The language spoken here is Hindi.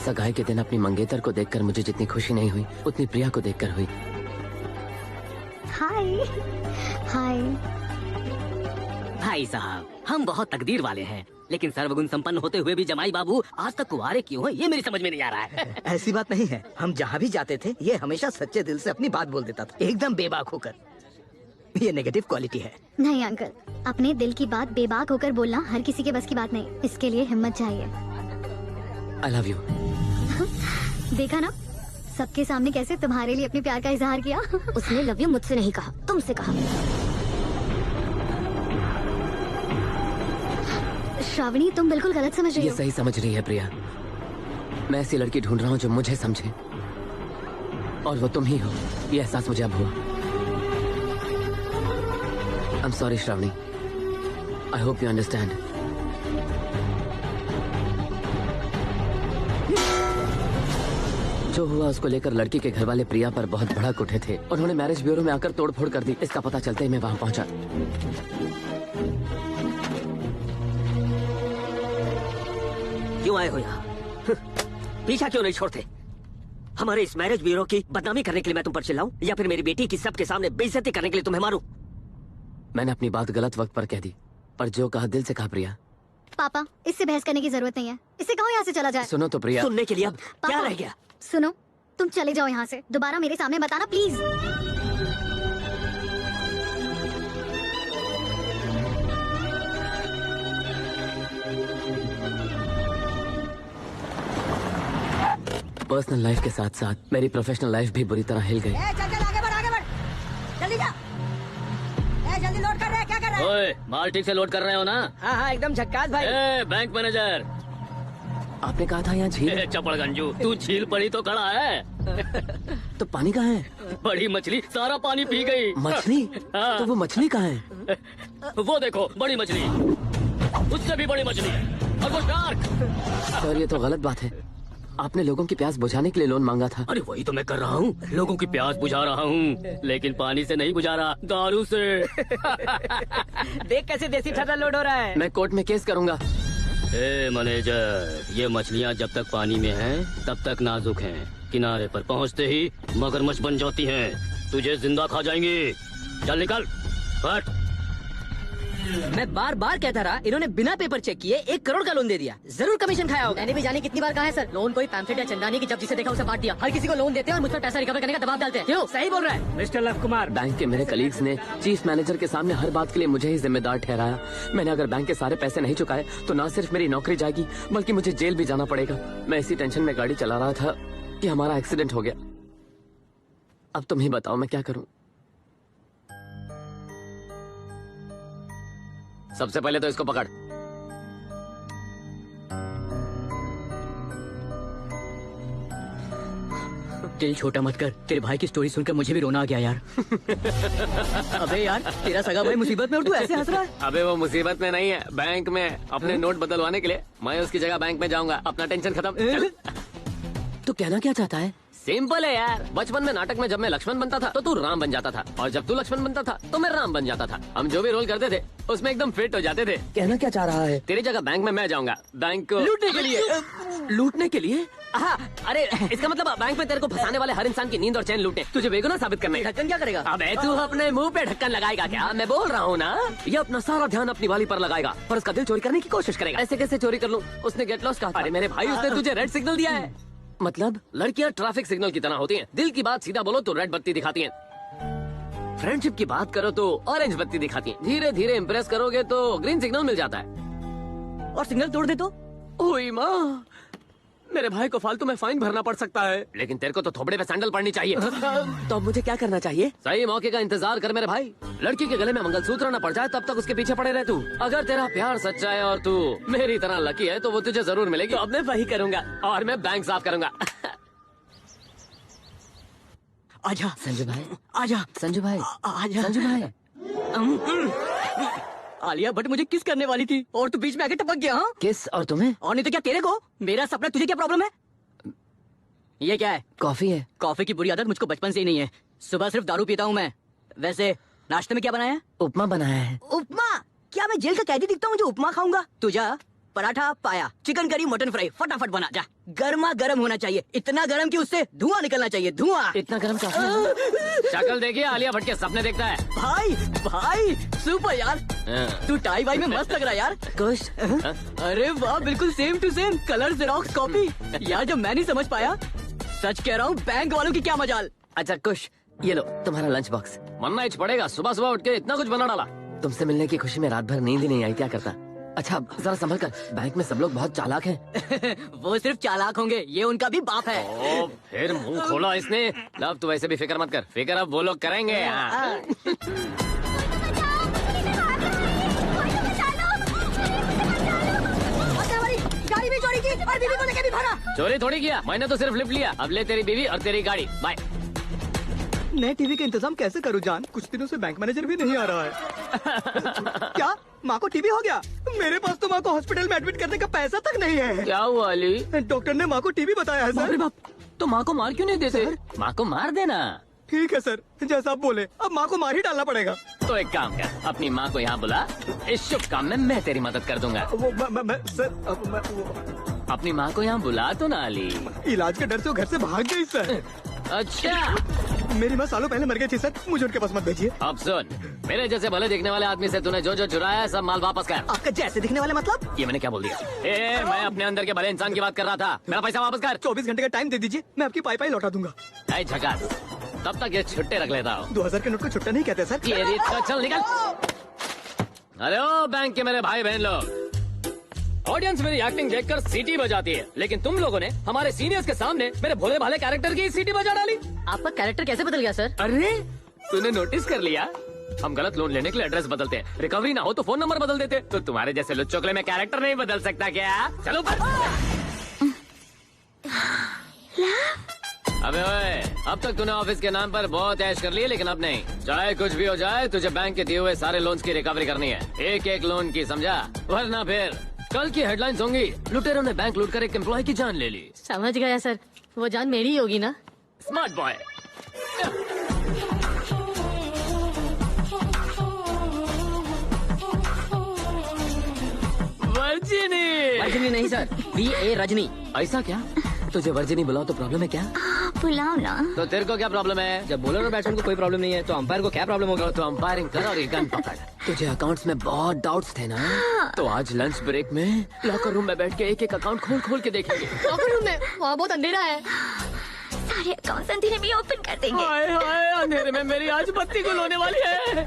सगाई के दिन अपनी मंगेतर को देखकर मुझे जितनी खुशी नहीं हुई उतनी प्रिया को देखकर हुई। हाय हाय। भाई साहब, हम बहुत तकदीर वाले हैं, लेकिन सर्वगुण संपन्न होते हुए भी जमाई बाबू आज तक कुंवारे क्यों हैं, ये मेरी समझ में नहीं आ रहा है। ऐसी बात नहीं है, हम जहाँ भी जाते थे ये हमेशा सच्चे दिल से अपनी बात बोल देता था, एकदम बेबाक होकर। ये नेगेटिव क्वालिटी है। नहीं अंकल, अपने दिल की बात बेबाक होकर बोलना हर किसी के बस की बात नहीं, इसके लिए हिम्मत चाहिए। I love you. देखा ना, सबके सामने कैसे तुम्हारे लिए अपने प्यार का इजहार किया। उसने लव यू मुझसे नहीं कहा, तुमसे कहा। श्रावणी, तुम बिल्कुल गलत समझ रही ये हो। सही समझ रही है प्रिया। मैं ऐसी लड़की ढूंढ रहा हूँ जो मुझे समझे, और वो तुम ही हो। ये एहसास मुझे अब हुआ। I am sorry Shravani, I hope you understand. जो हुआ उसको लेकर लड़की के घर वाले प्रिया पर बहुत भड़क उठे थे। उन्होंने मैरिज ब्यूरो में आकर तोड़फोड़ कर दी। इसका पता चलते ही मैं वहां पहुंचा। क्यों आए हो यहाँ? पीछा क्यों नहीं छोड़ते? हमारे इस मैरिज ब्यूरो की बदनामी करने के लिए मैं तुम पर चिल्लाऊं, या फिर मेरी बेटी की सबके सामने बेइज्जती करने के लिए तुम्हें मारूं? मैंने अपनी बात गलत वक्त पर कह दी, पर जो कहा दिल से कहा प्रिया। पापा, इससे बहस करने की जरूरत नहीं है, इसे कहो यहाँ से चला जाए। सुनो तो प्रिया। सुनने के लिए अब क्या रह गया? सुनो, तुम चले जाओ यहाँ से, दोबारा मेरे सामने मत आना प्लीज। पर्सनल लाइफ के साथ साथ मेरी प्रोफेशनल लाइफ भी बुरी तरह हिल गई। चल आगे बढ़, आगे बढ़, जल्दी जा। जल्दी लोड कर रहे हैं, क्या कर रहे हैं? ओए, माल ठीक से लोड कर रहे हो ना? हाँ हाँ, एकदम झक्कास भाई। Bank manager. आपने कहा था यहाँ झील है। चपड़ गंजू, तू झील पड़ी तो खड़ा है। तो पानी कहाँ है? बड़ी मछली सारा पानी पी गई। मछली? हाँ। तो वो मछली कहाँ है? वो देखो, बड़ी मछली, उससे भी बड़ी मछली, और वो शार्क। सर, ये तो गलत बात है। आपने लोगों की प्यास बुझाने के लिए लोन मांगा था। अरे वही तो मैं कर रहा हूँ, लोगों की प्यास बुझा रहा हूँ, लेकिन पानी से नहीं बुझा रहा, दारू से। देख कैसे देसी ठर्रा लोड हो रहा है। मैं कोर्ट में केस करूंगा। ए मैनेजर, ये मछलियाँ जब तक पानी में हैं, तब तक नाजुक हैं, किनारे पर पहुँचते ही मगरमच्छ बन जाती हैं, तुझे जिंदा खा जाएंगी। चल निकल, हट। मैं बार बार कहता रहा, इन्होंने बिना पेपर चेक किए 1 करोड़ का लोन दे दिया, जरूर कमीशन खाया होगा। मैंने भी जाने कितनी बार कहा है सर, लोन कोई पैम्फलेट या चंदानी की, जब जिसे देखा उसे बांट दिया। हर किसी को लोन देते हैं और मुझ पर पैसा रिकवर करने का दबाव डालते हैं। क्यों? सही बोल रहा है मिस्टर लव कुमार। बैंक के मेरे कलीग्स ने चीफ मैनेजर के सामने हर बात के लिए मुझे ही जिम्मेदार ठहराया। मैंने अगर बैंक के सारे पैसे नहीं चुकाए तो न सिर्फ मेरी नौकरी जाएगी, बल्कि मुझे जेल भी जाना पड़ेगा। मैं इसी टेंशन में गाड़ी चला रहा था कि हमारा एक्सीडेंट हो गया। अब तुम ही बताओ मैं क्या करूं? सबसे पहले तो इसको पकड़। दिल छोटा मत कर, तेरे भाई की स्टोरी सुनकर मुझे भी रोना आ गया यार। अबे यार, तेरा सगा भाई मुसीबत में और तू ऐसे हंस रहा है। अबे वो मुसीबत में नहीं है, बैंक में। अपने नोट बदलवाने के लिए मैं उसकी जगह बैंक में जाऊंगा। अपना टेंशन खत्म। तू कहना क्या चाहता है? सिंपल है यार। बचपन में नाटक में जब मैं लक्ष्मण बनता था तो तू राम बन जाता था, और जब तू लक्ष्मण बनता था तो मैं राम बन जाता था। हम जो भी रोल करते थे उसमें एकदम फिट हो जाते थे। कहना क्या चाह रहा है? तेरी जगह बैंक में मैं जाऊंगा, बैंक को लूटने के लिए। लूटने के लिए? हाँ, अरे इसका मतलब बैंक में तेरे को फंसाने वाले हर इंसान की नींद और चैन लूटने, तुझे बेगुनाह साबित करना है। ढक्कन क्या करेगा? अबे तू अपने मुंह पे ढक्कन लगाएगा क्या? मैं बोल रहा हूँ ना, ये अपना सारा ध्यान अपनी वाली पर लगाएगा और उसका दिल चोरी करने की कोशिश करेगा। ऐसे कैसे चोरी कर लूं? उसने गेट लॉस्ट कहा था। अरे मेरे भाई, उसने तुझे रेड सिग्नल दिया है। मतलब लड़कियां ट्रैफिक सिग्नल की तरह होती हैं। दिल की बात सीधा बोलो तो रेड बत्ती दिखाती हैं, फ्रेंडशिप की बात करो तो ऑरेंज बत्ती दिखाती हैं, धीरे धीरे इम्प्रेस करोगे तो ग्रीन सिग्नल मिल जाता है। और सिग्नल तोड़ दे तो? ओए माँ, मेरे भाई को फालतू में फाइन भरना पड़ सकता है, लेकिन तेरे को तो थोबड़े पे सैंडल पड़नी चाहिए। तो अब मुझे क्या करना चाहिए? सही मौके का इंतजार कर मेरे भाई। लड़की के गले में मंगलसूत्र न पड़ जाए तब तक उसके पीछे पड़े रह तू। अगर तेरा प्यार सच्चा है और तू मेरी तरह लकी है तो वो तुझे जरूर मिलेगी। तो अब मैं वही करूंगा और मैं बैंक साफ करूंगा। आजा संजू भाई, आजा संजू भाई, आजा संजू भाई। आलिया भट्ट मुझे किस करने वाली थी और तू बीच में आके टपक गया। हाँ, किस? और तुम्हें? और नहीं तो क्या तेरे को? मेरा सपना, तुझे क्या प्रॉब्लम है? ये क्या है? कॉफी है। कॉफी की बुरी आदत मुझको बचपन से ही नहीं है। सुबह सिर्फ दारू पीता हूँ मैं। वैसे नाश्ते में क्या बनाया है? उपमा बनाया है। उपमा? क्या मैं जेल का कैदी दिखता हूँ जो उपमा खाऊंगा? तू जा, पराठा पाया, चिकन करी, मटन फ्राई, फटाफट बना जा। गर्मा गर्म होना चाहिए, इतना गर्म कि उससे धुआं निकलना चाहिए, धुआं। इतना गर्म चावल। शक्ल देखिए, आलिया भट्ट के सपने देखता है। भाई भाई सुपर यार, तू टाई वाई में मस्त लग रहा है यार। कुछ अरे वाह, बिल्कुल same to same, colour xerox copy. यार जब मैं नहीं समझ पाया, सच कह रहा हूँ, बैंक वालों की क्या मजाल। अच्छा कुछ, ये लो तुम्हारा लंच बॉक्स। मरना ही पड़ेगा, सुबह सुबह उठ के इतना कुछ बना डाला। तुमसे मिलने की खुशी में रात भर नींद ही नहीं आई, क्या करता। अच्छा जरा संभल कर, बैंक में सब लोग बहुत चालाक हैं। वो सिर्फ चालाक होंगे, ये उनका भी बाप है। ओ, फिर मुंह खोला इसने। लव तू वैसे भी फिक्र मत कर, फिक्र अब वो लोग करेंगे। हाँ। गाड़ी भी चोरी की और बीवी को लेके भी भागा। चोरी थोड़ी किया, मैंने तो सिर्फ लिफ्ट लिया। अब ले तेरी बीवी और तेरी गाड़ी, बाय। नए टीवी का इंतजाम कैसे करूं जान? कुछ दिनों से बैंक मैनेजर भी नहीं आ रहा है। क्या माँ को टीबी हो गया? मेरे पास तो माँ को हॉस्पिटल में एडमिट करने का पैसा तक नहीं है। क्या हुआ अली? डॉक्टर ने माँ को टीबी बताया है सर। बाप, तो माँ को मार क्यों नहीं देते? माँ को मार देना। ठीक है सर, जैसा आप बोले, अब माँ को मार ही डालना पड़ेगा। तो एक काम कर, अपनी माँ को यहाँ बुला, इस शुभ काम में मैं तेरी मदद कर दूंगा। अपनी माँ को यहाँ बुला तो ना अली। इलाज के डर से वो घर से भाग गई सर। अच्छा, मेरी माँ सालों पहले मर गई थी सर, मुझे उनके पास मत भेजिए। अब सुन, मेरे जैसे भले दिखने वाले आदमी से तूने जो जो चुराया है सब माल वापस कर। आपका जैसे दिखने वाले मतलब? ये मैंने क्या बोल दिया? मैं अपने अंदर के भले इंसान की बात कर रहा था। मेरा पैसा वापस कर। 24 घंटे का टाइम दे दीजिए, मैं आपकी पाई लौटा दूंगा। ऐ झकास, तब तक ये छुट्टे रख लेता हूँ। 2000 के नोट को छुट्टा नहीं कहते सर। ये रीत का, चल निकल। अरे ओ बैंक के मेरे भाई बहन लोग, ऑडियंस मेरी एक्टिंग देखकर सीटी बजाती है, लेकिन तुम लोगों ने हमारे सीनियर्स के सामने मेरे भोले भाले कैरेक्टर की सीटी बजा डाली। आपका कैरेक्टर कैसे बदल गया सर? अरे तूने नोटिस कर लिया? हम गलत लोन लेने के लिए एड्रेस बदलते हैं, रिकवरी ना हो तो फोन नंबर बदल देते। तो तुम्हारे जैसे लुच्चों में कैरेक्टर नहीं बदल सकता क्या? चलो अबे ओए, अब तक तूने ऑफिस के नाम पर बहुत ऐश कर ली, लेकिन अब नहीं। चाहे कुछ भी हो जाए, तुझे बैंक के दिए हुए सारे लोन्स की रिकवरी करनी है, एक एक लोन की, समझा? वरना फिर कल की हेडलाइंस होंगी, लुटेरों ने बैंक लूट कर एक एम्प्लॉय की जान ले ली। समझ गया सर, वो जान मेरी ही होगी ना। Smart boy. रजनी नहीं सर, BA रजनी। ऐसा क्या? तुझे वर्जिनी बुलाओ तो प्रॉब्लम है क्या? बुलाओ ना। तो तेरे को क्या प्रॉब्लम है? जब बॉलर और बैट्समैन को कोई प्रॉब्लम नहीं है, तो अंपायर को क्या प्रॉब्लम होगा? तो अंपायरिंग कर और एक गन पकड़। तुझे अकाउंट्स में बहुत डाउट्स थे ना, तो आज लंच ब्रेक में लॉकर रूम में बैठ के एक एक अकाउंट खोल खोल के देखेंगे। लॉकर रूम में? वहाँ बहुत अंधेरा है। सारे अकाउंट्स अंधेरे में ओपन कर देंगे। हाय हाय, अंधेरे में मेरी आज बत्ती गुल होने वाली है।